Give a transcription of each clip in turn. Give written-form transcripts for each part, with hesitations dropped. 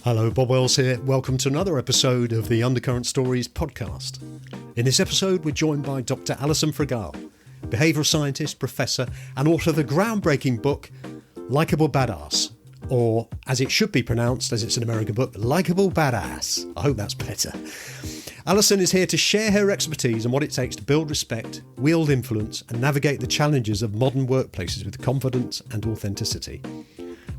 Hello, Bob Wells here. Welcome to another episode of the Undercurrent Stories podcast. In this episode, we're joined by Dr. Alison Fragale, behavioural scientist, professor, and author of the groundbreaking book, Likeable Badass, or as it should be pronounced, as it's an American book, Likeable Badass. I hope that's better. Alison is here to share her expertise and what it takes to build respect, wield influence, and navigate the challenges of modern workplaces with confidence and authenticity.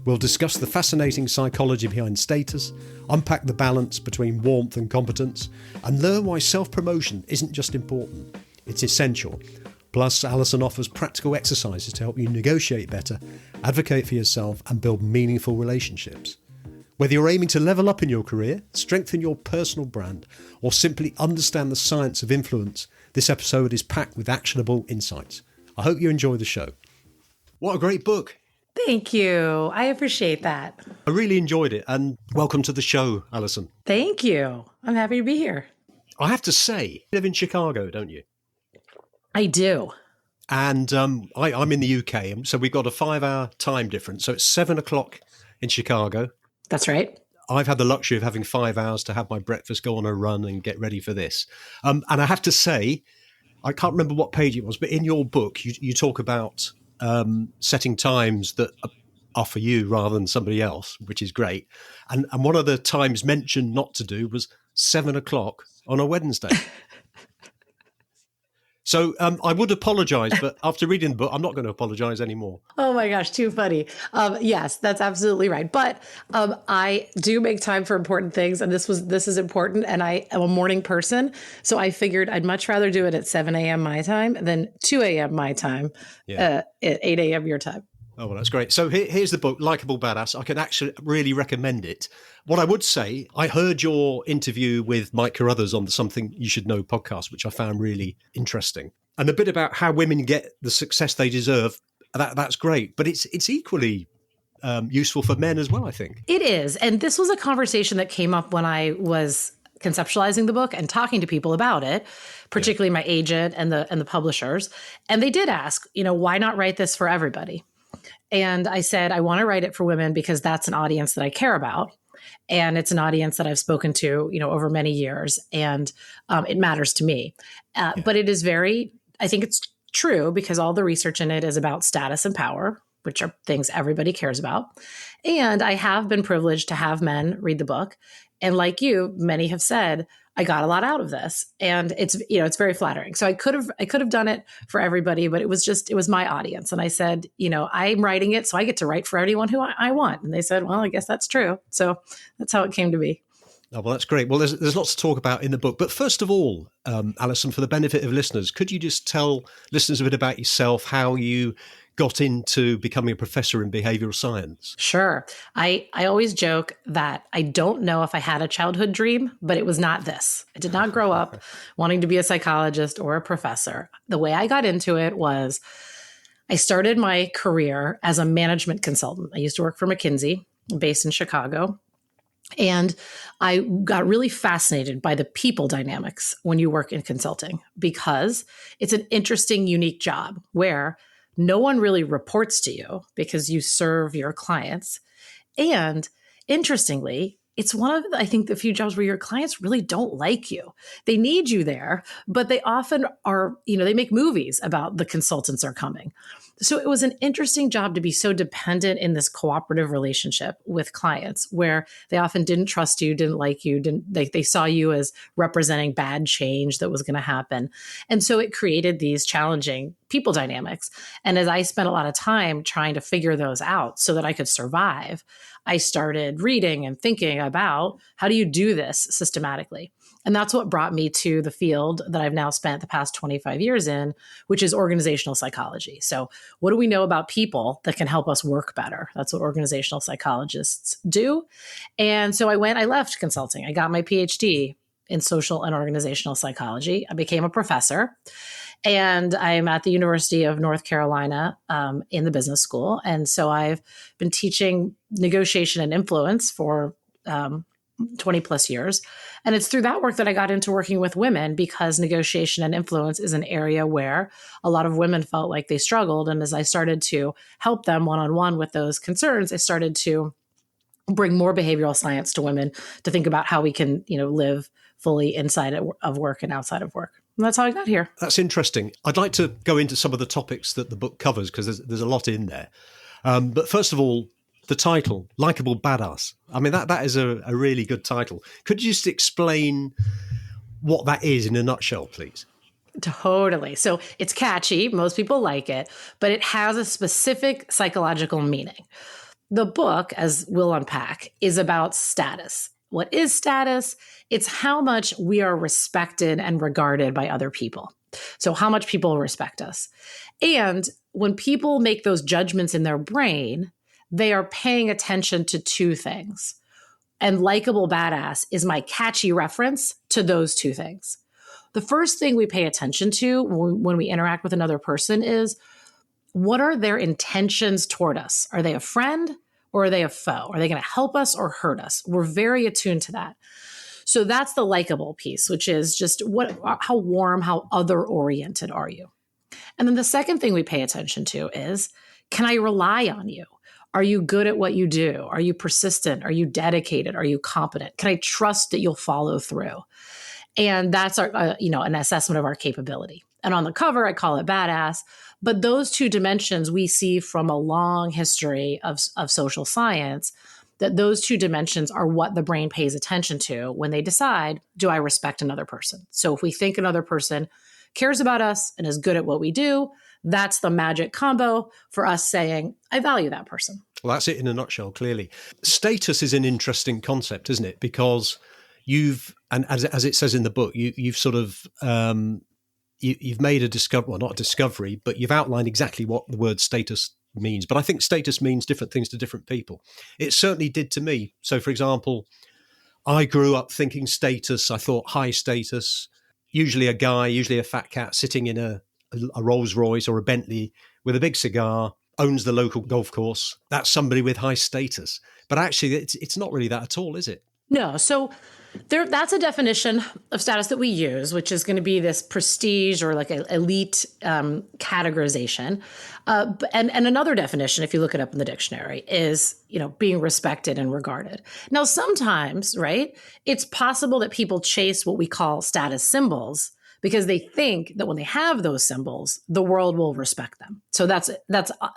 We'll discuss the fascinating psychology behind status, unpack the balance between warmth and competence, and learn why self-promotion isn't just important, it's essential. Plus, Alison offers practical exercises to help you negotiate better, advocate for yourself, and build meaningful relationships. Whether you're aiming to level up in your career, strengthen your personal brand, or simply understand the science of influence, this episode is packed with actionable insights. I hope you enjoy the show. What a great book. Thank you. I appreciate that. I really enjoyed it, and welcome to the show, Alison. Thank you. I'm happy to be here. I have to say, you live in Chicago, don't you? I do. And I'm in the UK, so we've got a 5-hour time difference. So it's 7 o'clock in Chicago. That's right. I've had the luxury of having 5 hours to have my breakfast, go on a run and get ready for this. And I have to say, I can't remember what page it was, but in your book, you talk about setting times that are for you rather than somebody else, which is great. And one of the times mentioned not to do was 7 o'clock on a Wednesday. So I would apologise, but after reading the book, I'm not going to apologise anymore. Oh my gosh, too funny. Yes, that's absolutely right. But I do make time for important things, and this is important. And I am a morning person, so I figured I'd much rather do it at 7 a.m. my time than 2 a.m. my time, at 8 a.m. your time. Oh, well, that's great. So here's the book, Likeable Badass. I can actually really recommend it. What I would say, I heard your interview with Mike Carruthers on the Something You Should Know podcast, which I found really interesting. And a bit about how women get the success they deserve, that's great. But it's equally useful for men as well, I think. It is. And this was a conversation that came up when I was conceptualizing the book and talking to people about it, particularly my agent and the publishers. And they did ask, why not write this for everybody? And I said, I want to write it for women because that's an audience that I care about. And it's an audience that I've spoken to, over many years. And it matters to me. But it is I think it's true because all the research in it is about status and power, which are things everybody cares about. And I have been privileged to have men read the book. And like you, many have said, I got a lot out of this, and it's very flattering. So I could have done it for everybody, but it was my audience. And I said, I'm writing it, so I get to write for anyone who I want. And they said, well, I guess that's true. So that's how it came to be. Oh, well, that's great. Well, there's lots to talk about in the book. But first of all, Alison, for the benefit of listeners, could you just tell listeners a bit about yourself, how you got into becoming a professor in behavioral science? Sure. I always joke that I don't know if I had a childhood dream, but it was not this. I did not grow up wanting to be a psychologist or a professor. The way I got into it was I started my career as a management consultant. I used to work for McKinsey, based in Chicago. And I got really fascinated by the people dynamics when you work in consulting because it's an interesting, unique job where no one really reports to you because you serve your clients. And interestingly, it's one of, I think, the few jobs where your clients really don't like you. They need you there, but they often are, they make movies about the consultants are coming. So it was an interesting job to be so dependent in this cooperative relationship with clients where they often didn't trust you, didn't like you, they saw you as representing bad change that was going to happen. And so it created these challenging people dynamics. And as I spent a lot of time trying to figure those out so that I could survive, I started reading and thinking about how do you do this systematically? And that's what brought me to the field that I've now spent the past 25 years in, which is organizational psychology. So what do we know about people that can help us work better? That's what organizational psychologists do. And so I left consulting. I got my PhD in social and organizational psychology. I became a professor. And I'm at the University of North Carolina in the business school. And so I've been teaching negotiation and influence for 20 plus years. And it's through that work that I got into working with women because negotiation and influence is an area where a lot of women felt like they struggled. And as I started to help them one-on-one with those concerns, I started to bring more behavioral science to women to think about how we can, live fully inside of work and outside of work. And that's how I got here. That's interesting. I'd like to go into some of the topics that the book covers because there's a lot in there. But first of all, the title, Likeable Badass. I mean, that is a really good title. Could you just explain what that is in a nutshell, please? Totally. So it's catchy. Most people like it, but it has a specific psychological meaning. The book, as we'll unpack, is about status. What is status? It's how much we are respected and regarded by other people. So how much people respect us. And when people make those judgments in their brain, they are paying attention to two things. And likable badass is my catchy reference to those two things. The first thing we pay attention to when we interact with another person is, what are their intentions toward us? Are they a friend or are they a foe? Are they going to help us or hurt us? We're very attuned to that. So that's the likable piece, which is just how warm, how other-oriented are you? And then the second thing we pay attention to is, can I rely on you? Are you good at what you do? Are you persistent? Are you dedicated? Are you competent? Can I trust that you'll follow through? And that's our, an assessment of our capability. And on the cover, I call it badass. But those two dimensions we see from a long history of social science, that those two dimensions are what the brain pays attention to when they decide, do I respect another person? So if we think another person cares about us and is good at what we do, that's the magic combo for us saying, I value that person. Well, that's it in a nutshell, clearly. Status is an interesting concept, isn't it? Because and as it says in the book, you've sort of, you've made a discovery, well, not a discovery, but you've outlined exactly what the word status means. But I think status means different things to different people. It certainly did to me. So, for example, I grew up thinking status, I thought high status, usually a guy, usually a fat cat sitting in a Rolls Royce or a Bentley with a big cigar, owns the local golf course. That's somebody with high status. But actually, it's not really that at all, is it? No. So that's a definition of status that we use, which is going to be this prestige or like an elite categorization. And another definition, if you look it up in the dictionary, is, being respected and regarded. Now, sometimes, right, it's possible that people chase what we call status symbols because they think that when they have those symbols, the world will respect them. So that's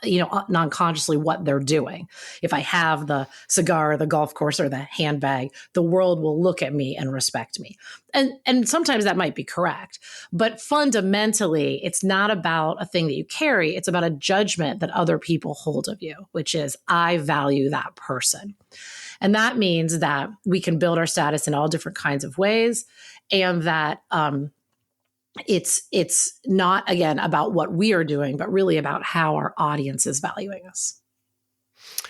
non-consciously what they're doing. If I have the cigar or the golf course or the handbag, the world will look at me and respect me. And sometimes that might be correct. But fundamentally, it's not about a thing that you carry. It's about a judgment that other people hold of you, which is, I value that person. And that means that we can build our status in all different kinds of ways, and that it's not, again, about what we are doing, but really about how our audience is valuing us.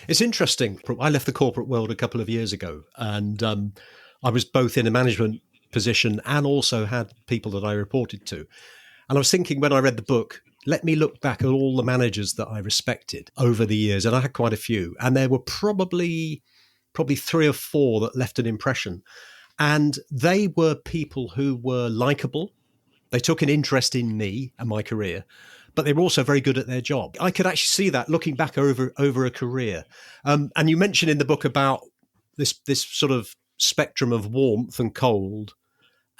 It's interesting. I left the corporate world a couple of years ago, and I was both in a management position and also had people that I reported to. And I was thinking, when I read the book, let me look back at all the managers that I respected over the years, and I had quite a few. And there were probably 3 or 4 that left an impression. And they were people who were likable. They took an interest in me and my career, but they were also very good at their job. I could actually see that looking back over a career. And you mentioned in the book about this sort of spectrum of warmth and cold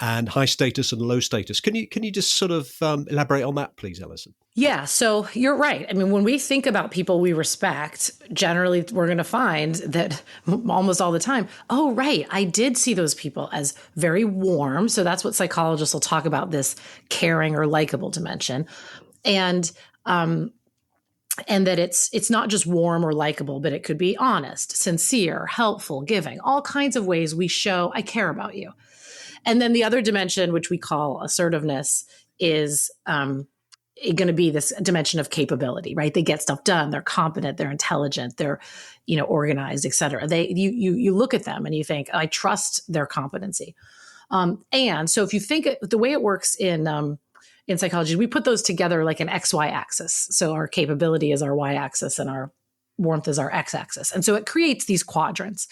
and high status and low status. Can you just sort of elaborate on that, please, Alison? Yeah, so you're right. I mean, when we think about people we respect, generally we're going to find that almost all the time, oh, right, I did see those people as very warm. So that's what psychologists will talk about, this caring or likable dimension. And that it's not just warm or likable, but it could be honest, sincere, helpful, giving, all kinds of ways we show I care about you. And then the other dimension, which we call assertiveness, is going to be this dimension of capability, right? They get stuff done. They're competent. They're intelligent. They're, organized, et cetera. You look at them and you think, I trust their competency. And so if you think the way it works in psychology, we put those together like an XY axis. So our capability is our Y axis and our warmth is our X axis. And so it creates these quadrants.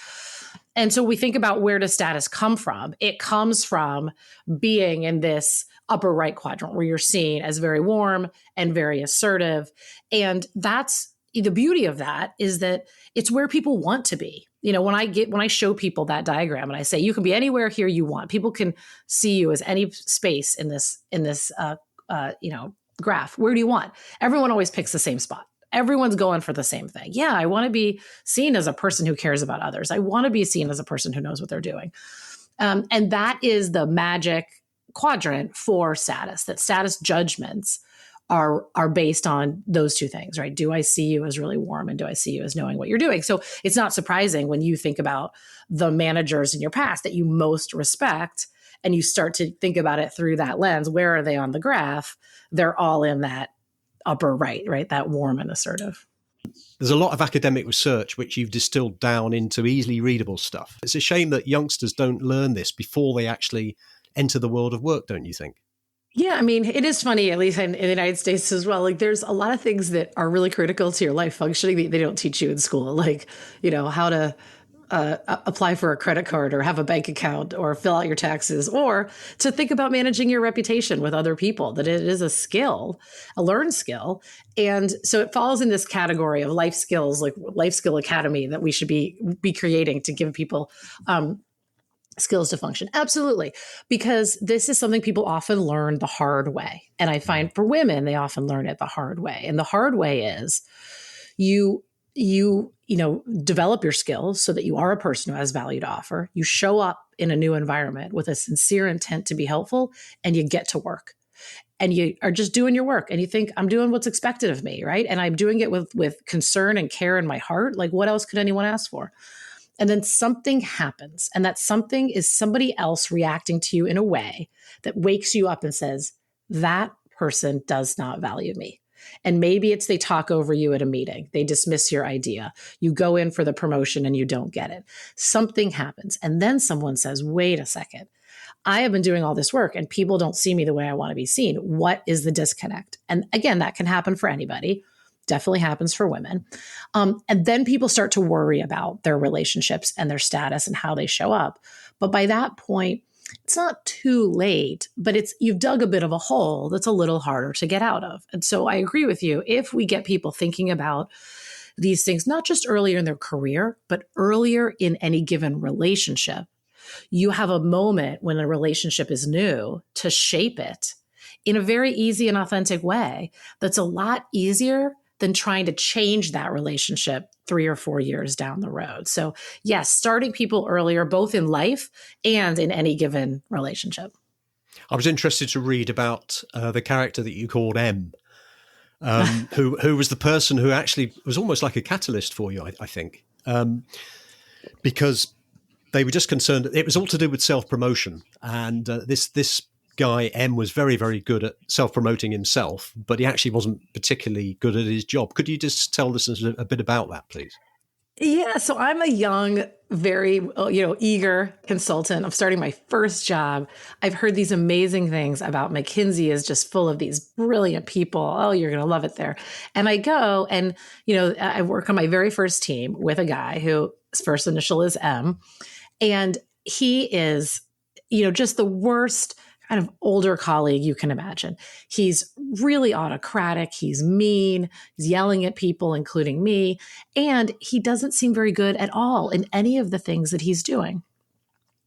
And so we think about, where does status come from? It comes from being in this upper right quadrant where you're seen as very warm and very assertive. And that's the beauty of that, is that it's where people want to be. When I show people that diagram and I say, you can be anywhere here you want, people can see you as any space in this graph. Where do you want? Everyone always picks the same spot. Everyone's going for the same thing. Yeah, I want to be seen as a person who cares about others. I want to be seen as a person who knows what they're doing. And that is the magic quadrant for status, that status judgments are based on those two things, right? Do I see you as really warm, and do I see you as knowing what you're doing? So it's not surprising when you think about the managers in your past that you most respect, and you start to think about it through that lens. Where are they on the graph? They're all in that upper right? That warm and assertive. There's a lot of academic research which you've distilled down into easily readable stuff. It's a shame that youngsters don't learn this before they actually enter the world of work, don't you think? Yeah, I mean, it is funny, at least in the United States as well. Like, there's a lot of things that are really critical to your life functioning that they don't teach you in school, like, how to apply for a credit card or have a bank account or fill out your taxes, or to think about managing your reputation with other people, that it is a skill, a learned skill. And so it falls in this category of life skills, like Life Skill Academy, that we should be creating to give people skills to function. Absolutely. Because this is something people often learn the hard way. And I find for women, they often learn it the hard way. And the hard way is you develop your skills so that you are a person who has value to offer. You show up in a new environment with a sincere intent to be helpful, and you get to work. And you are just doing your work, and you think, I'm doing what's expected of me, right? And I'm doing it with concern and care in my heart. Like, what else could anyone ask for? And then something happens, and that something is somebody else reacting to you in a way that wakes you up and says, that person does not value me. And maybe it's they talk over you at a meeting. They dismiss your idea. You go in for the promotion and you don't get it. Something happens. And then someone says, wait a second. I have been doing all this work and people don't see me the way I want to be seen. What is the disconnect? And again, that can happen for anybody. Definitely happens for women. And then people start to worry about their relationships and their status and how they show up. But by that point, it's not too late, but you've dug a bit of a hole that's a little harder to get out of. And so I agree with you. If we get people thinking about these things, not just earlier in their career, but earlier in any given relationship, you have a moment when a relationship is new to shape it in a very easy and authentic way that's a lot easier than trying to change that relationship 3 or 4 years down the road. So yes, starting people earlier, both in life and in any given relationship. I was interested to read about the character that you called M, who was the person who actually was almost like a catalyst for you, I think, because they were just concerned. It was all to do with self-promotion, and this guy M was very, very good at self-promoting himself, but he actually wasn't particularly good at his job. Could you just tell listeners a bit about that, please? Yeah, so I'm a young, very eager consultant. I'm starting my first job. I've heard these amazing things about McKinsey is just full of these brilliant people. Oh, you're going to love it there. And I go and, I work on my very first team with a guy whose first initial is M. And he is, just the worst kind of older colleague you can imagine. He's really autocratic. He's mean. He's yelling at people, including me. And he doesn't seem very good at all in any of the things that he's doing.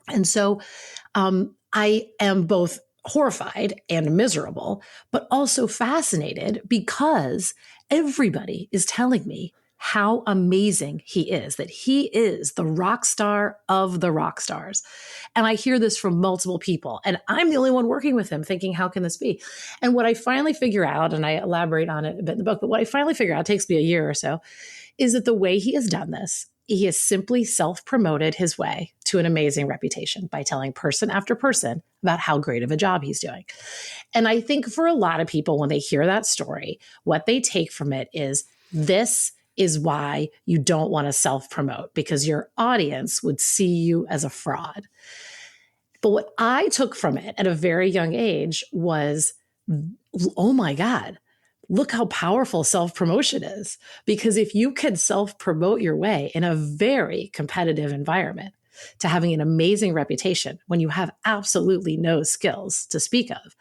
And so I am both horrified and miserable, but also fascinated because everybody is telling me how amazing he is, that he is the rock star of the rock stars. And I hear this from multiple people, and I'm the only one working with him thinking, how can this be? And what I finally figure out, and I elaborate on it a bit in the book, but what I finally figure out, it takes me a year or so, is that the way he has done this, he has simply self-promoted his way to an amazing reputation by telling person after person about how great of a job he's doing. And I think for a lot of people, when they hear that story, what they take from it is this is why you don't want to self-promote, because your audience would see you as a fraud. But what I took from it at a very young age was, oh my God, look how powerful self-promotion is. Because if you can self-promote your way in a very competitive environment to having an amazing reputation when you have absolutely no skills to speak of,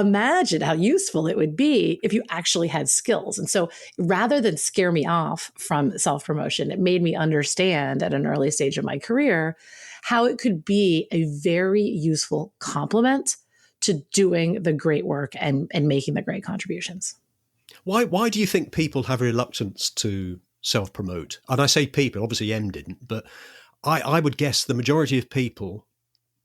imagine how useful it would be if you actually had skills. And so rather than scare me off from self-promotion, it made me understand at an early stage of my career how it could be a very useful complement to doing the great work and making the great contributions. Why do you think people have a reluctance to self-promote? And I say people, obviously M didn't, but I would guess the majority of people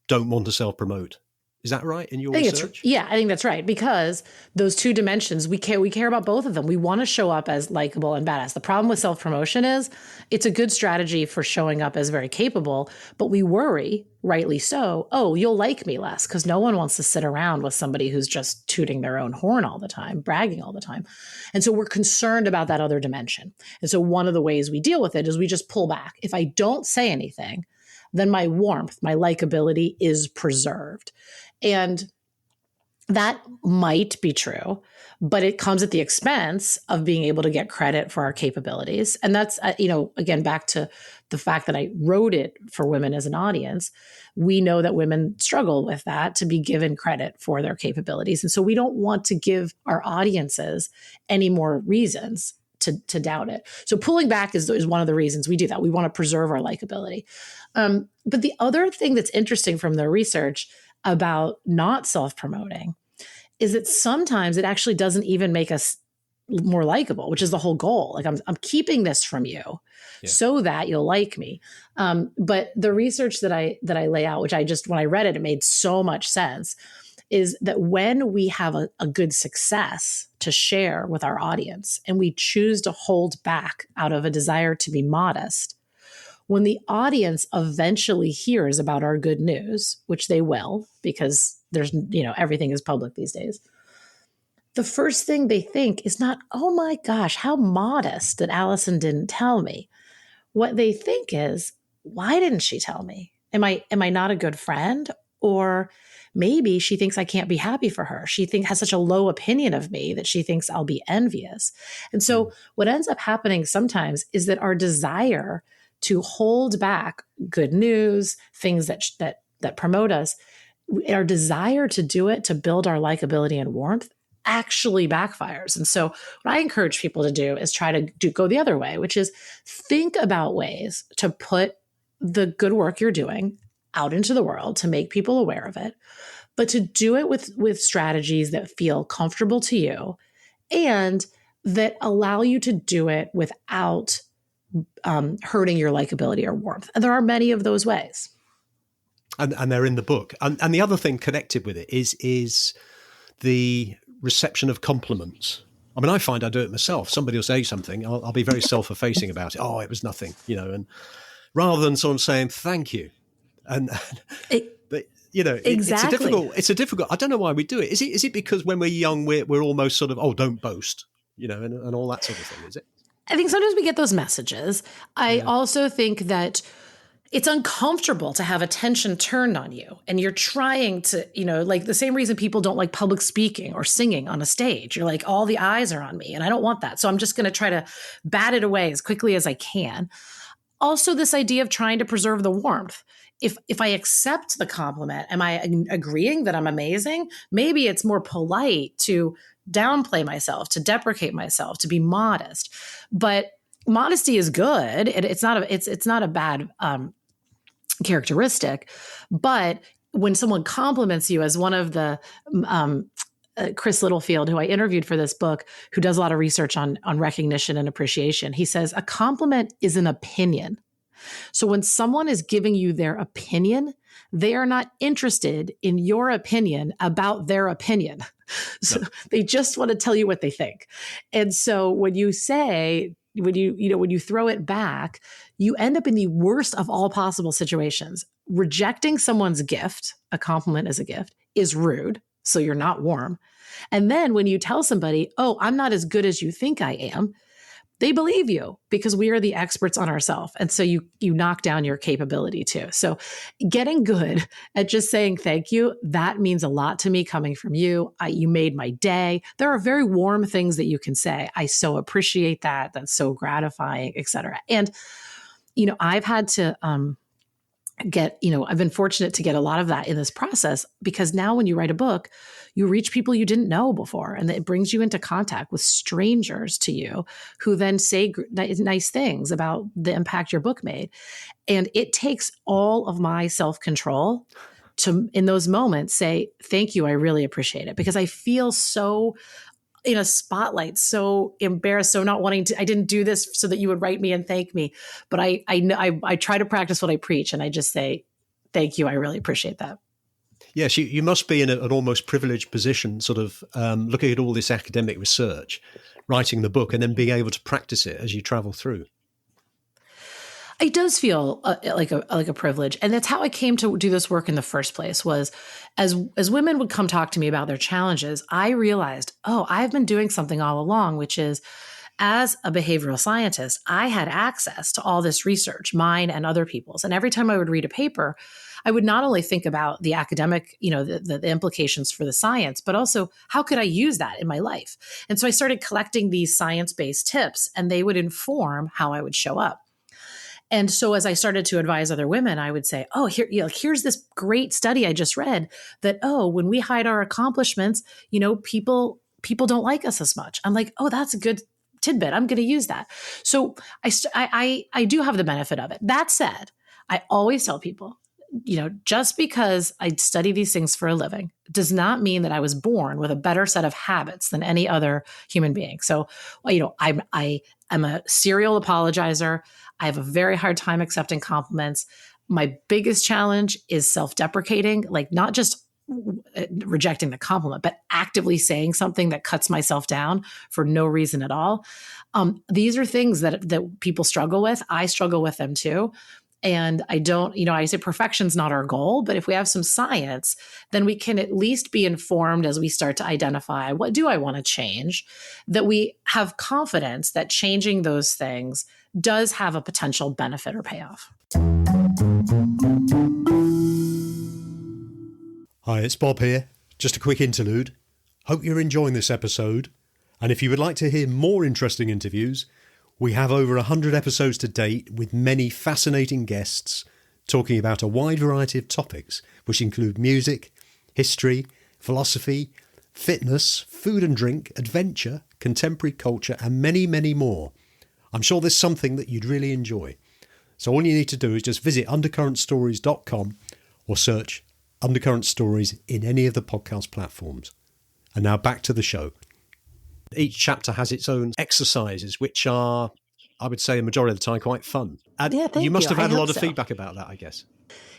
don't want to self-promote. Is that right in your research? I think that's right, because those two dimensions, we care about both of them. We want to show up as likable and badass. The problem with self-promotion is it's a good strategy for showing up as very capable, but we worry, rightly so, oh, you'll like me less, because no one wants to sit around with somebody who's just tooting their own horn all the time, bragging all the time. And so we're concerned about that other dimension. And so one of the ways we deal with it is we just pull back. If I don't say anything, then my warmth, my likability is preserved. And that might be true, but it comes at the expense of being able to get credit for our capabilities. And that's, again, back to the fact that I wrote it for women as an audience. We know that women struggle with that, to be given credit for their capabilities. And so we don't want to give our audiences any more reasons to doubt it. So pulling back is one of the reasons we do that. We want to preserve our likability. But the other thing that's interesting from the research about not self-promoting is that sometimes it actually doesn't even make us more likable, which is the whole goal. Like I'm keeping this from you so that you'll like me. But the research that I lay out, which when I read it, it made so much sense, is that when we have a good success to share with our audience and we choose to hold back out of a desire to be modest, when the audience eventually hears about our good news, which they will, because there's, everything is public these days, the first thing they think is not, oh my gosh, how modest that Alison didn't tell me. What they think is, why didn't she tell me? Am I not a good friend? Or maybe she thinks I can't be happy for her. She has such a low opinion of me that she thinks I'll be envious. And so what ends up happening sometimes is that our desire to hold back good news, things that promote us, our desire to do it to build our likability and warmth actually backfires. And so what I encourage people to do is try to go the other way, which is think about ways to put the good work you're doing out into the world to make people aware of it, but to do it with strategies that feel comfortable to you and that allow you to do it without hurting your likability or warmth. And there are many of those ways. And they're in the book. And the other thing connected with it is the reception of compliments. I mean, I find I do it myself. Somebody will say something, I'll be very self-effacing about it. Oh, it was nothing, and rather than someone saying thank you. But exactly. it's a difficult, I don't know why we do it. Is it because when we're young, we're almost sort of, oh, don't boast, and all that sort of thing, is it? I think sometimes we get those messages. I also think that it's uncomfortable to have attention turned on you. And you're trying to, like the same reason people don't like public speaking or singing on a stage. You're like, all the eyes are on me and I don't want that. So I'm just going to try to bat it away as quickly as I can. Also, this idea of trying to preserve the warmth. If I accept the compliment, am I agreeing that I'm amazing? Maybe it's more polite to downplay myself, to deprecate myself, to be modest. But modesty is good. It's not a bad characteristic. But when someone compliments you, as one of the Chris Littlefield, who I interviewed for this book, who does a lot of research on recognition and appreciation, he says a compliment is an opinion. So when someone is giving you their opinion, they are not interested in your opinion about their opinion. So they just want to tell you what they think. And so when you throw it back, you end up in the worst of all possible situations. Rejecting someone's gift, a compliment is a gift, is rude. So you're not warm. And then when you tell somebody, oh, I'm not as good as you think I am, they believe you because we are the experts on ourselves. And so you knock down your capability too. So getting good at just saying thank you, that means a lot to me coming from you. You made my day. There are very warm things that you can say. I so appreciate that. That's so gratifying, et cetera. And, I've had to I've been fortunate to get a lot of that in this process, because now when you write a book, you reach people you didn't know before, and it brings you into contact with strangers to you who then say nice things about the impact your book made. And it takes all of my self-control to, in those moments, say, thank you, I really appreciate it, because I feel so in a spotlight, so embarrassed, so not wanting to. I didn't do this so that you would write me and thank me, but I try to practice what I preach, and I just say, thank you, I really appreciate that. Yes, you must be in an almost privileged position, sort of looking at all this academic research, writing the book, and then being able to practice it as you travel through. It does feel like a privilege, and that's how I came to do this work in the first place. Was as women would come talk to me about their challenges, I realized, oh, I've been doing something all along, which is, as a behavioral scientist, I had access to all this research, mine and other people's. And every time I would read a paper, I would not only think about the academic, the implications for the science, but also how could I use that in my life? And so I started collecting these science-based tips, and they would inform how I would show up. And so as I started to advise other women, I would say, oh, here's this great study I just read that, oh, when we hide our accomplishments, people don't like us as much. I'm like, oh, that's a good tidbit. I'm going to use that. So I do have the benefit of it. That said, I always tell people, just because I study these things for a living does not mean that I was born with a better set of habits than any other human being. So, I'm a serial apologizer. I have a very hard time accepting compliments. My biggest challenge is self-deprecating, like not just rejecting the compliment, but actively saying something that cuts myself down for no reason at all. These are things that people struggle with. I struggle with them too. And I say perfection's not our goal, but if we have some science, then we can at least be informed as we start to identify, what do I want to change? That we have confidence that changing those things does have a potential benefit or payoff. Hi, it's Bob here. Just a quick interlude. Hope you're enjoying this episode. And if you would like to hear more interesting interviews, we have over 100 episodes to date with many fascinating guests talking about a wide variety of topics, which include music, history, philosophy, fitness, food and drink, adventure, contemporary culture, and many, many more. I'm sure there's something that you'd really enjoy. So all you need to do is just visit undercurrentstories.com or search Undercurrent Stories in any of the podcast platforms. And now back to the show. Each chapter has its own exercises, which are, I would say, a majority of the time quite fun. And you must have had a lot of feedback about that, I guess.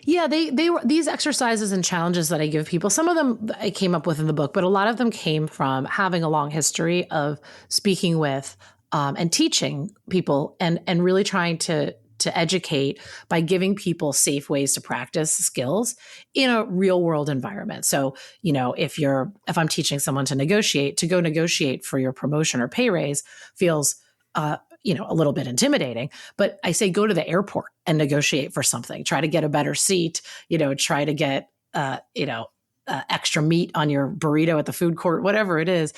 Yeah, they were these exercises and challenges that I give people. Some of them I came up with in the book, but a lot of them came from having a long history of speaking with and teaching people, and really trying to educate by giving people safe ways to practice skills in a real world environment. So, if I'm teaching someone to go negotiate for your promotion or pay raise feels, a little bit intimidating, but I say, go to the airport and negotiate for something, try to get a better seat, try to get, extra meat on your burrito at the food court, whatever it is,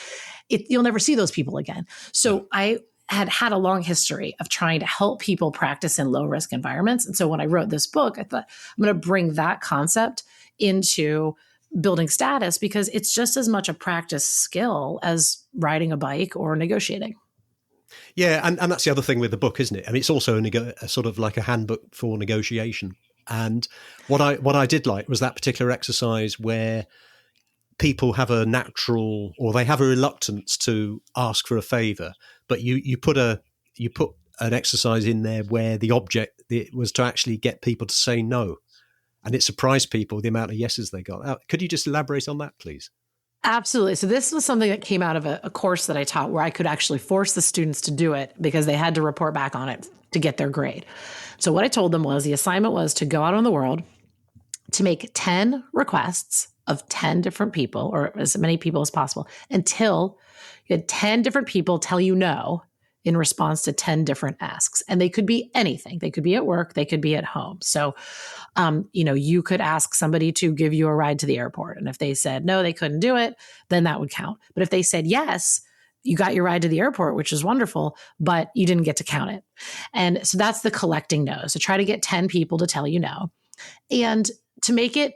you'll never see those people again. So I had a long history of trying to help people practice in low risk environments. And so when I wrote this book, I thought, I'm going to bring that concept into building status, because it's just as much a practice skill as riding a bike or negotiating. Yeah, and that's the other thing with the book, isn't it? I mean, it's also a sort of like a handbook for negotiation. And what I did like was that particular exercise where people have a natural, or they have a reluctance to ask for a favor, but you put an exercise in there where the object was to actually get people to say no, and it surprised people the amount of yeses they got. Could you just elaborate on that, please? Absolutely. So this was something that came out of a course that I taught, where I could actually force the students to do it because they had to report back on it to get their grade. So what I told them was, the assignment was to go out in the world to make 10 requests of 10 different people, or as many people as possible, until you had 10 different people tell you no in response to 10 different asks. And they could be anything. They could be at work. They could be at home. So, you could ask somebody to give you a ride to the airport. And if they said no, they couldn't do it, then that would count. But if they said yes, you got your ride to the airport, which is wonderful, but you didn't get to count it. And so that's the collecting no's. So try to get 10 people to tell you no. And to make it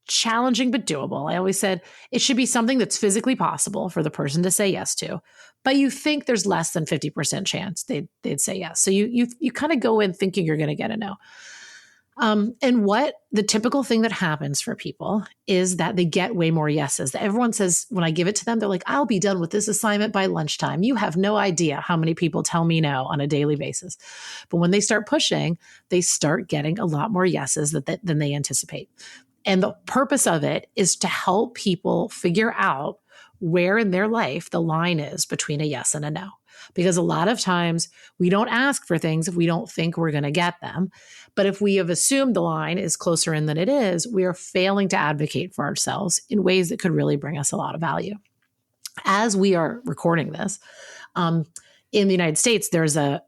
challenging but doable, I always said it should be something that's physically possible for the person to say yes to, but you think there's less than 50% chance they'd say yes. So you kind of go in thinking you're going to get a no. And what the typical thing that happens for people is that they get way more yeses. Everyone says, when I give it to them, they're like, I'll be done with this assignment by lunchtime. You have no idea how many people tell me no on a daily basis. But when they start pushing, they start getting a lot more yeses than they anticipate. And the purpose of it is to help people figure out where in their life the line is between a yes and a no. Because a lot of times we don't ask for things if we don't think we're going to get them. But if we have assumed the line is closer in than it is, we are failing to advocate for ourselves in ways that could really bring us a lot of value. As we are recording this, in the United States, there's a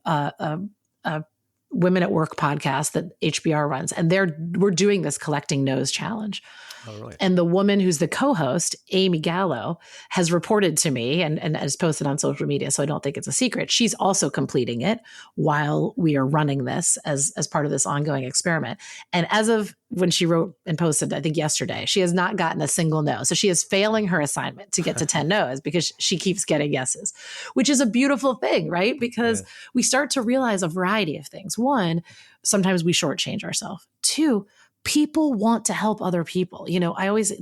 Women at Work podcast that HBR runs, and we're doing this collecting no's challenge. All right. And the woman who's the co-host, Amy Gallo, has reported to me and has posted on social media, so I don't think it's a secret. She's also completing it while we are running this as part of this ongoing experiment. And as of when she wrote and posted, I think yesterday, she has not gotten a single no. So she is failing her assignment to get to 10 no's because she keeps getting yeses, which is a beautiful thing, right? Because we start to realize a variety of things. One, sometimes we shortchange ourselves. Two, people want to help other people. I always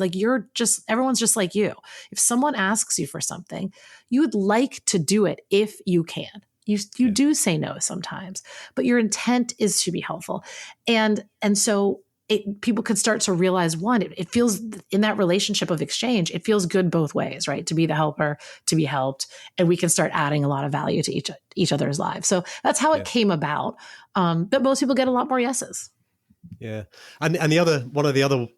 everyone's just like you. If someone asks you for something, you would like to do it if you can. You do say no sometimes, but your intent is to be helpful. And so people could start to realize, one, it feels in that relationship of exchange, it feels good both ways, right? To be the helper, to be helped, and we can start adding a lot of value to each other's lives. So that's how it came about. But most people get a lot more yeses. Yeah. And one of the other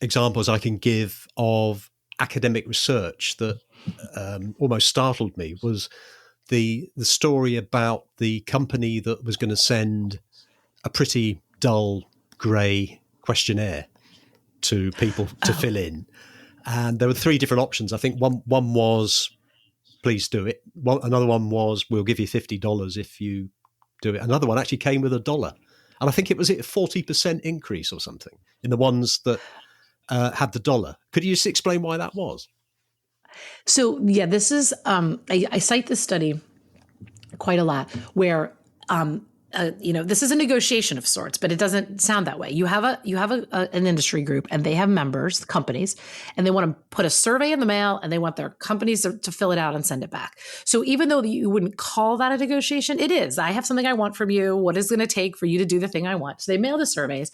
examples I can give of academic research that almost startled me was the story about the company that was going to send a pretty dull grey questionnaire to people to fill in. And there were three different options. I think one was, please do it. Another one was, we'll give you $50 if you do it. Another one actually came with $1. And I think it was a 40% increase or something in the ones that had the dollar. Could you just explain why that was? So, this is, I cite this study quite a lot where, this is a negotiation of sorts, but it doesn't sound that way. You have an industry group and they have members, companies, and they want to put a survey in the mail and they want their companies to fill it out and send it back. So even though you wouldn't call that a negotiation, it is. I have something I want from you. What is it going to take for you to do the thing I want? So they mail the surveys.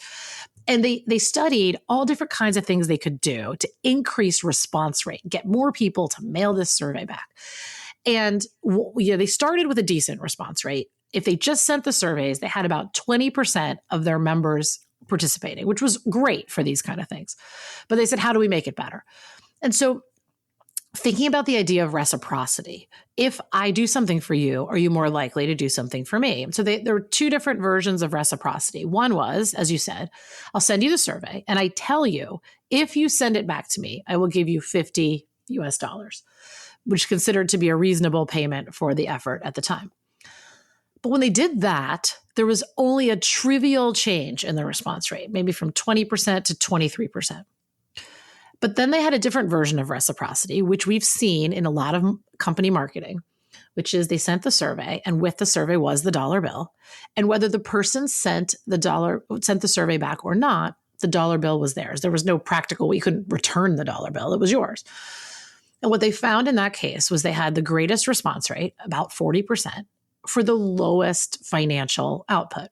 And they studied all different kinds of things they could do to increase response rate, get more people to mail this survey back. And they started with a decent response rate. If they just sent the surveys, they had about 20% of their members participating, which was great for these kind of things. But they said, how do we make it better? And so thinking about the idea of reciprocity, if I do something for you, are you more likely to do something for me? So there were two different versions of reciprocity. One was, as you said, I'll send you the survey and I tell you, if you send it back to me, I will give you $50 US, which is considered to be a reasonable payment for the effort at the time. But when they did that, there was only a trivial change in the response rate, maybe from 20% to 23%. But then they had a different version of reciprocity, which we've seen in a lot of company marketing, which is they sent the survey, and with the survey was the dollar bill. And whether the person sent the survey back or not, the dollar bill was theirs. There was no practical way you couldn't return the dollar bill. It was yours. And what they found in that case was they had the greatest response rate, about 40%, for the lowest financial output.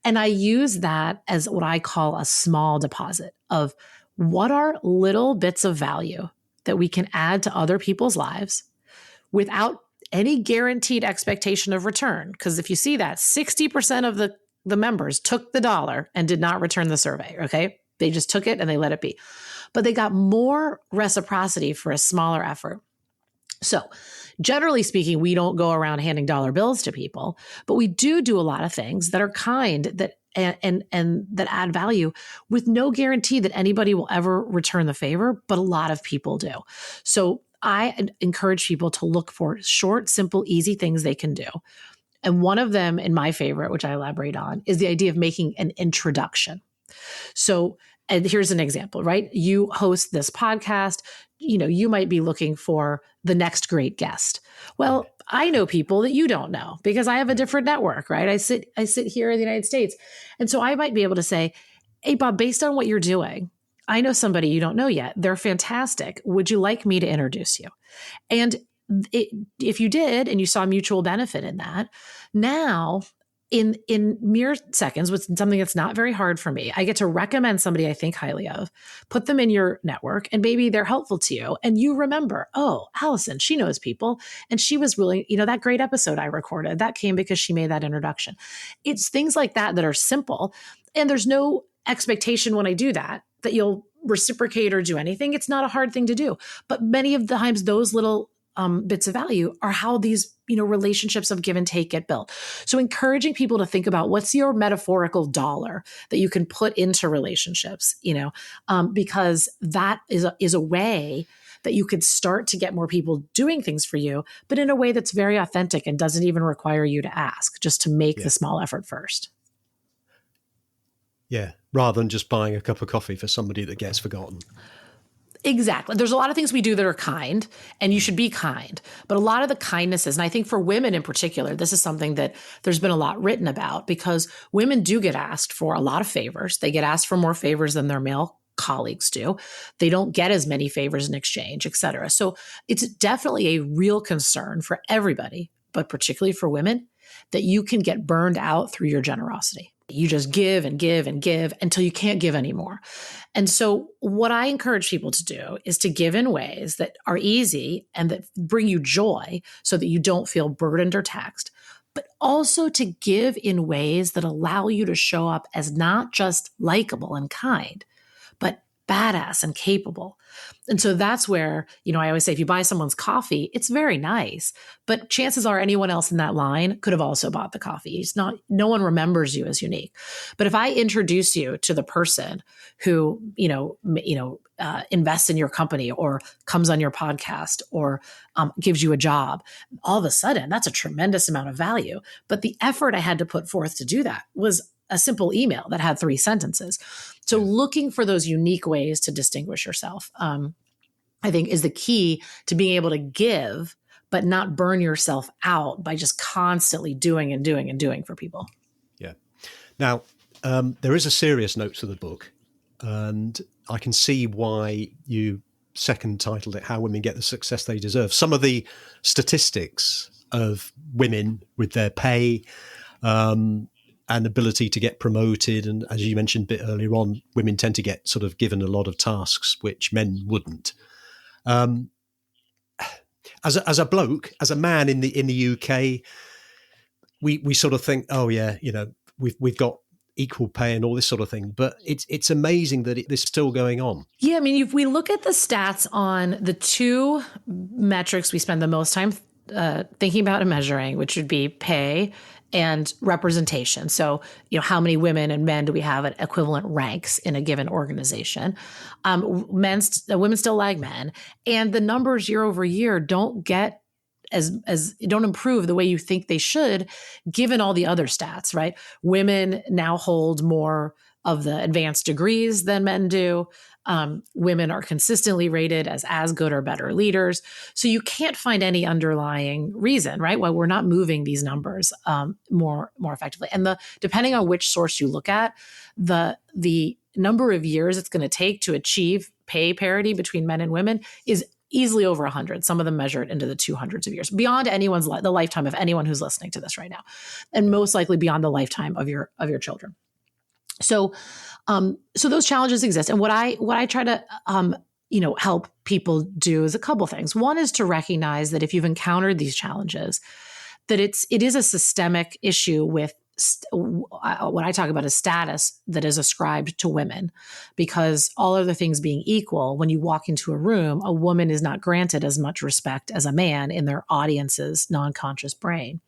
And I use that as what I call a small deposit of what are little bits of value that we can add to other people's lives without any guaranteed expectation of return. Because if you see that, 60% of the members took the dollar and did not return the survey, okay? They just took it and they let it be. But they got more reciprocity for a smaller effort. So generally speaking, we don't go around handing dollar bills to people, but we do a lot of things that are kind that and that add value with no guarantee that anybody will ever return the favor, but a lot of people do. So I encourage people to look for short, simple, easy things they can do. And one of them, and my favorite, which I elaborate on, is the idea of making an introduction. So, and here's an example, right? You host this podcast, you might be looking for the next great guest. Well, I know people that you don't know because I have a different network, right? I sit here in the United States. And so I might be able to say, hey, Bob, based on what you're doing, I know somebody you don't know yet. They're fantastic. Would you like me to introduce you? And if you did, and you saw mutual benefit in that, now in mere seconds, with something that's not very hard for me, I get to recommend somebody I think highly of, put them in your network, and maybe they're helpful to you. And you remember, oh, Alison, she knows people. And she was really, that great episode I recorded, that came because she made that introduction. It's things like that that are simple. And there's no expectation when I do that you'll reciprocate or do anything. It's not a hard thing to do. But many of the times those little bits of value are how these, relationships of give and take get built. So encouraging people to think about what's your metaphorical dollar that you can put into relationships, because that is a way that you could start to get more people doing things for you, but in a way that's very authentic and doesn't even require you to ask, just to make the small effort first. Yeah, rather than just buying a cup of coffee for somebody that gets forgotten. Exactly. There's a lot of things we do that are kind, and you should be kind. But a lot of the kindnesses, and I think for women in particular, this is something that there's been a lot written about, because women do get asked for a lot of favors. They get asked for more favors than their male colleagues do. They don't get as many favors in exchange, et cetera. So it's definitely a real concern for everybody, but particularly for women, that you can get burned out through your generosity. You just give and give and give until you can't give anymore. And so what I encourage people to do is to give in ways that are easy and that bring you joy so that you don't feel burdened or taxed, but also to give in ways that allow you to show up as not just likable and kind, but badass and capable. And so that's where, I always say, if you buy someone's coffee, it's very nice, but chances are anyone else in that line could have also bought the coffee. No one remembers you as unique. But if I introduce you to the person who, invests in your company or comes on your podcast or gives you a job, all of a sudden that's a tremendous amount of value. But the effort I had to put forth to do that was a simple email that had 3 sentences. So looking for those unique ways to distinguish yourself, I think, is the key to being able to give, but not burn yourself out by just constantly doing and doing and doing for people. Yeah. Now, there is a serious note to the book, and I can see why you second titled it How Women Get the Success They Deserve. Some of the statistics of women with their pay, and ability to get promoted. And as you mentioned a bit earlier on, women tend to get sort of given a lot of tasks, which men wouldn't. As a bloke, as a man in the UK, we sort of think, oh yeah, we've got equal pay and all this sort of thing. But it's amazing that this is still going on. Yeah, I mean, if we look at the stats on the 2 metrics we spend the most time thinking about and measuring, which would be pay and representation. So, how many women and men do we have at equivalent ranks in a given organization? Women still lag men, and the numbers year over year don't get don't improve the way you think they should, given all the other stats, right? Women now hold more of the advanced degrees than men do. Women are consistently rated as good or better leaders. So you can't find any underlying reason, right, why we're not moving these numbers more effectively. And depending on which source you look at, the number of years it's going to take to achieve pay parity between men and women is easily over 100. Some of them measure it into the 200s of years, beyond the lifetime of anyone who's listening to this right now, and most likely beyond the lifetime of your children. So those challenges exist. And what I try to, help people do is a couple things. One is to recognize that if you've encountered these challenges, that it is a systemic issue with what I talk about is status that is ascribed to women, because all other things being equal, when you walk into a room, a woman is not granted as much respect as a man in their audience's non-conscious brain.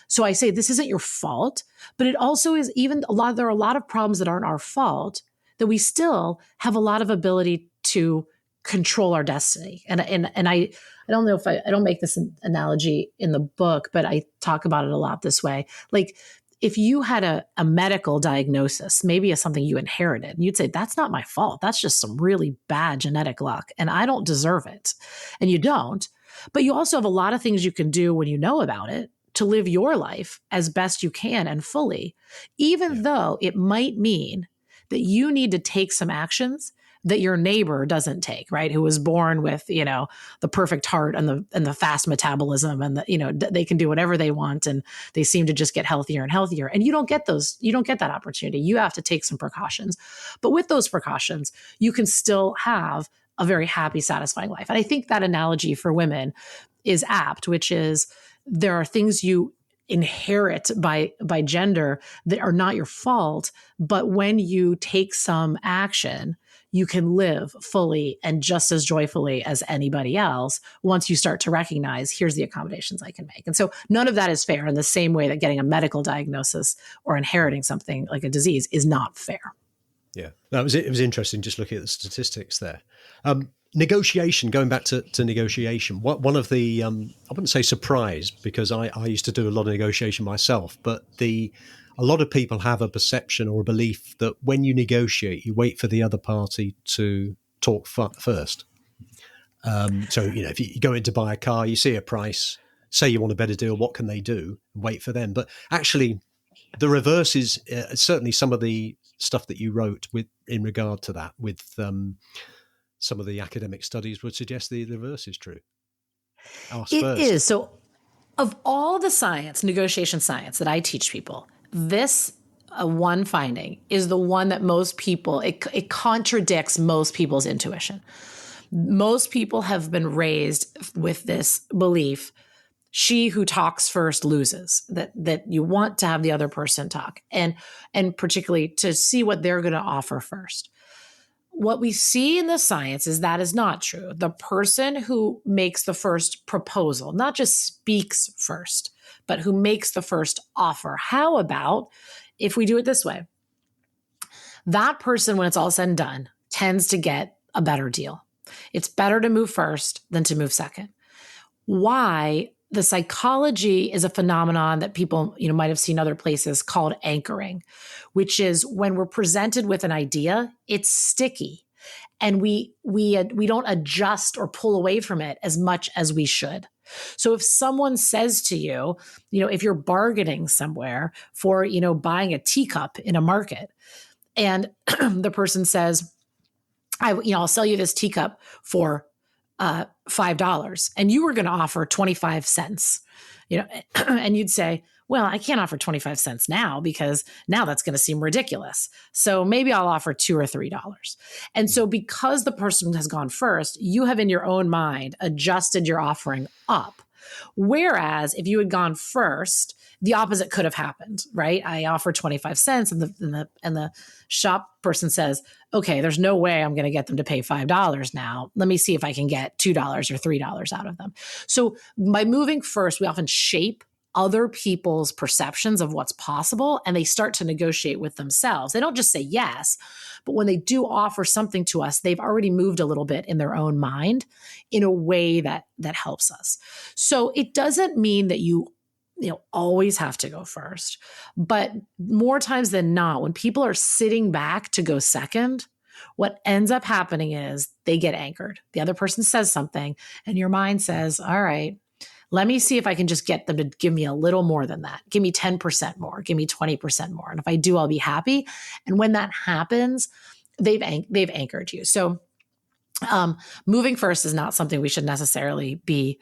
So I say this isn't your fault, but it also is there are a lot of problems that aren't our fault, that we still have a lot of ability to control our destiny. And I don't know if I don't make this analogy in the book, but I talk about it a lot this way. Like, if you had a medical diagnosis, maybe it's something you inherited, and you'd say, that's not my fault. That's just some really bad genetic luck, and I don't deserve it. And you don't. But you also have a lot of things you can do when you know about it to live your life as best you can and fully, even though it might mean that you need to take some actions that your neighbor doesn't take, right? Who was born with, the perfect heart and the fast metabolism, and they can do whatever they want, and they seem to just get healthier and healthier. And you don't get that opportunity. You have to take some precautions. But with those precautions, you can still have a very happy, satisfying life. And I think that analogy for women is apt, which is there are things you inherit by gender that are not your fault, but when you take some action, you can live fully and just as joyfully as anybody else once you start to recognize, here's the accommodations I can make. And so none of that is fair, in the same way that getting a medical diagnosis or inheriting something like a disease is not fair. Yeah, that was it. It was interesting just looking at the statistics there. Negotiation, going back to negotiation, one of the, I wouldn't say surprise, because I used to do a lot of negotiation myself, but a lot of people have a perception or a belief that when you negotiate, you wait for the other party to talk first. So, if you go in to buy a car, you see a price, say you want a better deal, what can they do? Wait for them. But actually, the reverse is certainly some of the stuff that you wrote in regard to that, with some of the academic studies would suggest the reverse is true. Ask It first. is. So of all the science, negotiation science that I teach people, this one finding is the one that most people, it contradicts most people's intuition. Most people have been raised with this belief, she who talks first loses, that you want to have the other person talk, and particularly to see what they're going to offer first. What we see in the science is that is not true. The person who makes the first proposal, not just speaks first, but who makes the first offer. How about if we do it this way? That person, when it's all said and done, tends to get a better deal. It's better to move first than to move second. Why? The psychology is a phenomenon that people, might have seen other places, called anchoring, which is when we're presented with an idea, it's sticky, and we don't adjust or pull away from it as much as we should. So if someone says to you, if you're bargaining somewhere for, buying a teacup in a market, and the person says, I'll sell you this teacup for $5, and you were going to offer 25 cents, and you'd say, well, I can't offer 25 cents now because now that's going to seem ridiculous. So maybe I'll offer $2 or $3. And so because the person has gone first, you have in your own mind adjusted your offering up. Whereas if you had gone first, the opposite could have happened, right? I offer 25 cents and the shop person says, okay, there's no way I'm going to get them to pay $5 now. Let me see if I can get $2 or $3 out of them. So by moving first, we often shape other people's perceptions of what's possible, and they start to negotiate with themselves. They don't just say yes, but when they do offer something to us, they've already moved a little bit in their own mind in a way that helps us. So it doesn't mean that you always have to go first, but more times than not, when people are sitting back to go second, what ends up happening is they get anchored. The other person says something and your mind says, all right, let me see if I can just get them to give me a little more than that. Give me 10% more, give me 20% more. And if I do, I'll be happy. And when that happens, they've anchored you. So moving first is not something we should necessarily be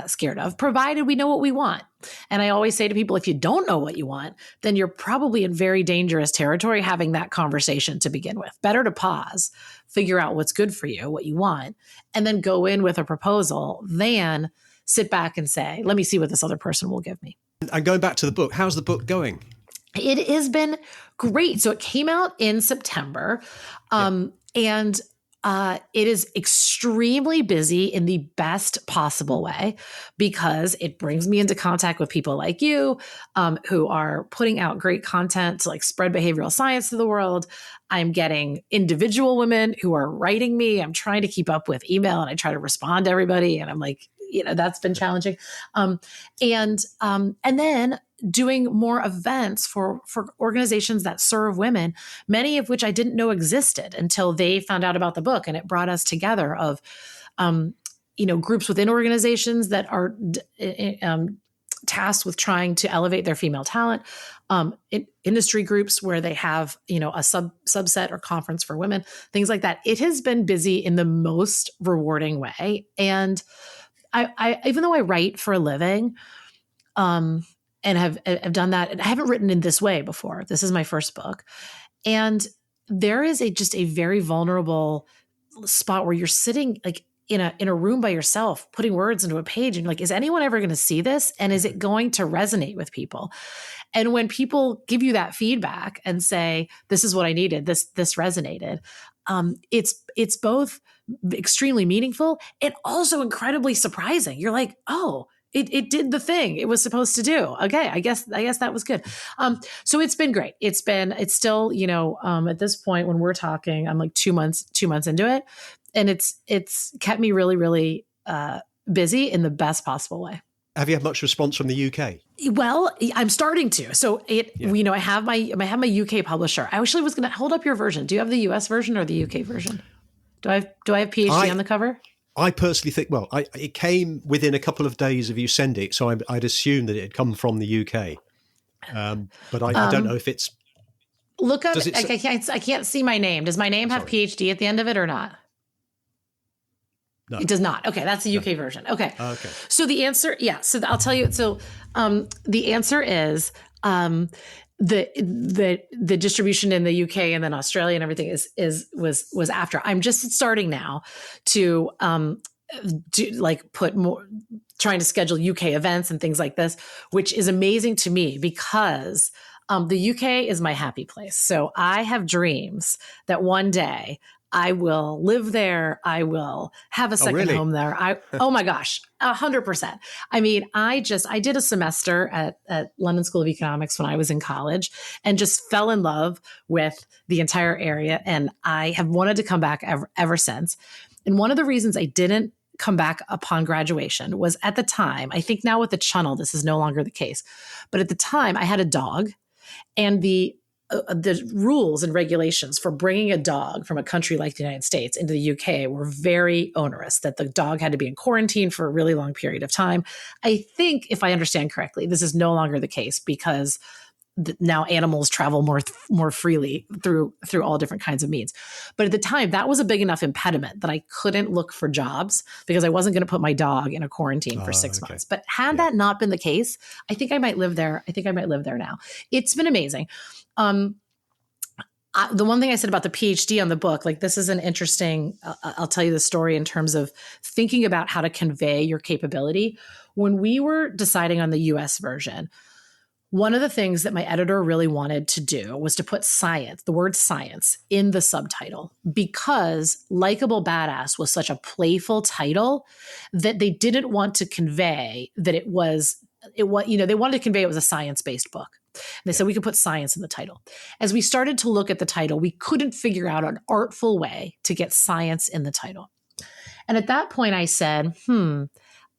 scared of, provided we know what we want. And I always say to people, if you don't know what you want, then you're probably in very dangerous territory having that conversation to begin with. Better to pause, figure out what's good for you, what you want, and then go in with a proposal than sit back and say, let me see what this other person will give me. And going back to the book, how's the book going? It has been great. So it came out in September, and it is extremely busy in the best possible way because it brings me into contact with people like you who are putting out great content to spread behavioral science to the world. I'm getting individual women who are writing me. I'm trying to keep up with email and I try to respond to everybody. And I'm like, that's been challenging. And then doing more events for organizations that serve women, many of which I didn't know existed until they found out about the book. And it brought us together of, groups within organizations that are tasked with trying to elevate their female talent, industry groups where they have, a subset or conference for women, things like that. It has been busy in the most rewarding way. And I even though I write for a living, and have done that, and I haven't written in this way before. This is my first book. And there is just a very vulnerable spot where you're sitting like in a room by yourself, putting words into a page, and you're like, is anyone ever going to see this? And is it going to resonate with people? And when people give you that feedback and say, this is what I needed, this resonated, it's both extremely meaningful and also incredibly surprising. You're like, oh, it did the thing it was supposed to do. Okay, I guess that was good. So it's been great. It's still, at this point when we're talking, I'm like 2 months into it, and it's kept me really, really busy in the best possible way. Have you had much response from the UK? Well, I'm starting to. So I have my UK publisher. I actually was going to hold up your version. Do you have the US version or the UK version? Do I have PhD on the cover? I personally think, it came within a couple of days of you sending it, so I'd assume that it had come from the UK. But I don't know if it's... Look up, I can't see my name. Does my name have PhD at the end of it or not? No. It does not. Okay, that's the UK version. Okay. Okay. So the answer, so I'll tell you. So the answer is the distribution in the UK and then Australia and everything was after. I'm just starting now to put more, trying to schedule UK events and things like this, which is amazing to me because the UK is my happy place. So I have dreams that one day I will live there. I will have a second home there. Oh my gosh, 100%. I mean, I did a semester at London School of Economics when I was in college and just fell in love with the entire area. And I have wanted to come back ever since. And one of the reasons I didn't come back upon graduation was at the time, I think now with the Channel, this is no longer the case, but at the time I had a dog, and the rules and regulations for bringing a dog from a country like the United States into the UK were very onerous, that the dog had to be in quarantine for a really long period of time. I think, if I understand correctly, this is no longer the case because now animals travel more freely through all different kinds of means. But at the time, that was a big enough impediment that I couldn't look for jobs because I wasn't going to put my dog in a quarantine for 6 months. But had that not been the case, I think I might live there. I think I might live there now. It's been amazing. The one thing I said about the PhD on the book, like this is an interesting, I'll tell you the story in terms of thinking about how to convey your capability. When we were deciding on the US version, one of the things that my editor really wanted to do was to put science, the word science, in the subtitle because Likeable Badass was such a playful title that they didn't want to convey that they wanted to convey it was a science-based book. And they said we could put science in the title. As we started to look at the title, we couldn't figure out an artful way to get science in the title. And at that point I said,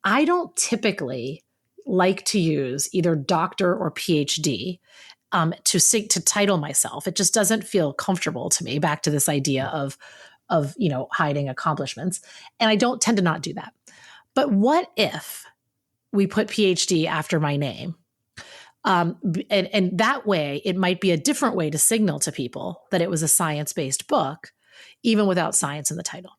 I don't typically like to use either doctor or PhD to title myself. It just doesn't feel comfortable to me, back to this idea of hiding accomplishments. And I don't tend to not do that. But what if we put PhD after my name? And that way, it might be a different way to signal to people that it was a science-based book, even without science in the title.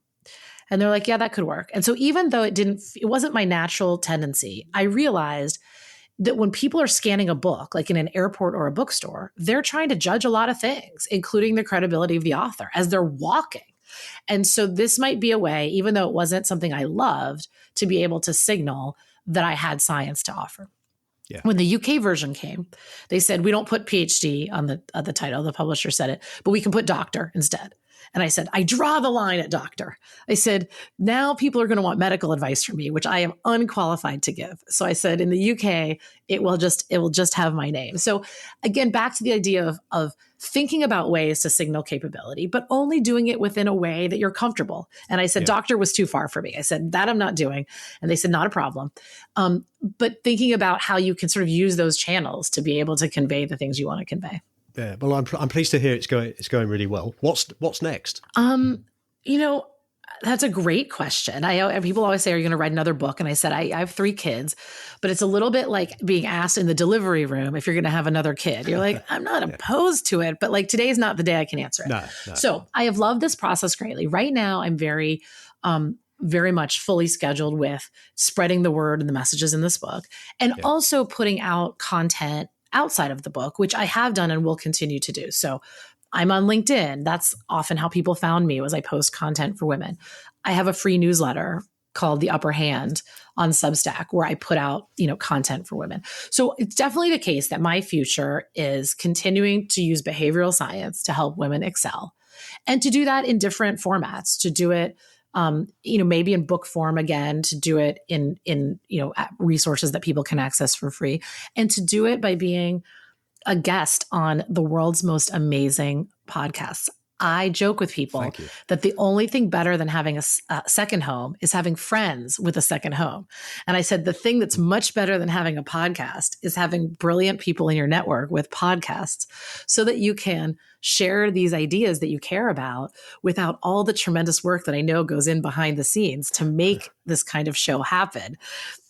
And they're like, yeah, that could work. And so even though it wasn't my natural tendency, I realized that when people are scanning a book, like in an airport or a bookstore, they're trying to judge a lot of things, including the credibility of the author as they're walking. And so this might be a way, even though it wasn't something I loved, to be able to signal that I had science to offer. Yeah. When the UK version came, they said, we don't put PhD on the title. The publisher said it, but we can put doctor instead. And I said, I draw the line at doctor. I said, now people are going to want medical advice from me, which I am unqualified to give. So I said, in the UK, it will just have my name. So again, back to the idea of thinking about ways to signal capability, but only doing it within a way that you're comfortable. And I said, doctor was too far for me. I said, that I'm not doing. And they said, not a problem. But thinking about how you can sort of use those channels to be able to convey the things you want to convey. Yeah, well, I'm pleased to hear it's going really well. What's next? That's a great question. People always say, are you going to write another book? And I said, I have 3 kids, but it's a little bit like being asked in the delivery room if you're going to have another kid. You're like, I'm not opposed to it, but like today's not the day I can answer it. No. So I have loved this process greatly. Right now, I'm very much fully scheduled with spreading the word and the messages in this book, and also putting out content outside of the book, which I have done and will continue to do. So I'm on LinkedIn. That's often how people found me, was I post content for women. I have a free newsletter called The Upper Hand on Substack, where I put out, content for women. So it's definitely the case that my future is continuing to use behavioral science to help women excel, and to do that in different formats, to do it maybe in book form again, to do it in resources that people can access for free, and to do it by being a guest on the world's most amazing podcasts. I joke with people that the only thing better than having a second home is having friends with a second home. And I said, the thing that's much better than having a podcast is having brilliant people in your network with podcasts, so that you can share these ideas that you care about without all the tremendous work that I know goes in behind the scenes to make this kind of show happen.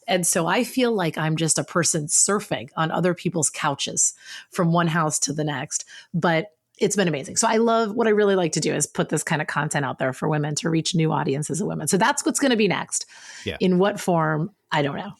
And so I feel like I'm just a person surfing on other people's couches from one house to the next. But it's been amazing. So what I really like to do is put this kind of content out there for women to reach new audiences of women. So that's what's going to be next. Yeah. In what form, I don't know.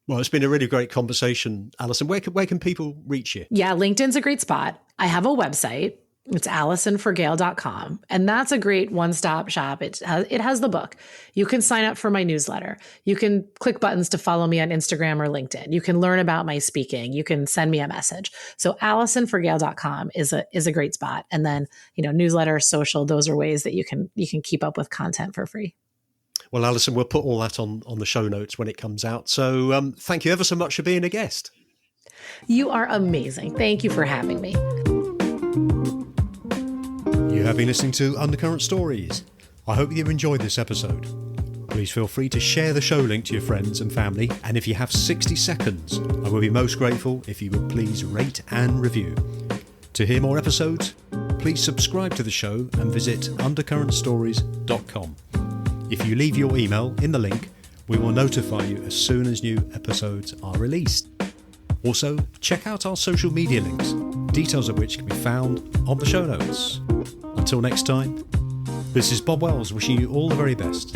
Well, it's been a really great conversation, Alison. Where can people reach you? Yeah, LinkedIn's a great spot. I have a website. It's AlisonFragale.com. And that's a great one-stop shop. It has the book. You can sign up for my newsletter. You can click buttons to follow me on Instagram or LinkedIn. You can learn about my speaking. You can send me a message. So AlisonFragale.com is a great spot. And then, newsletter, social, those are ways that you can keep up with content for free. Well, Alison, we'll put all that on the show notes when it comes out. So thank you ever so much for being a guest. You are amazing. Thank you for having me. You have been listening to Undercurrent Stories. I hope you've enjoyed this episode. Please feel free to share the show link to your friends and family, and if you have 60 seconds, I will be most grateful if you would please rate and review. To hear more episodes, please subscribe to the show and visit undercurrentstories.com. If you leave your email in the link, we will notify you as soon as new episodes are released. Also, check out our social media links, details of which can be found on the show notes. Until next time, this is Bob Wells wishing you all the very best.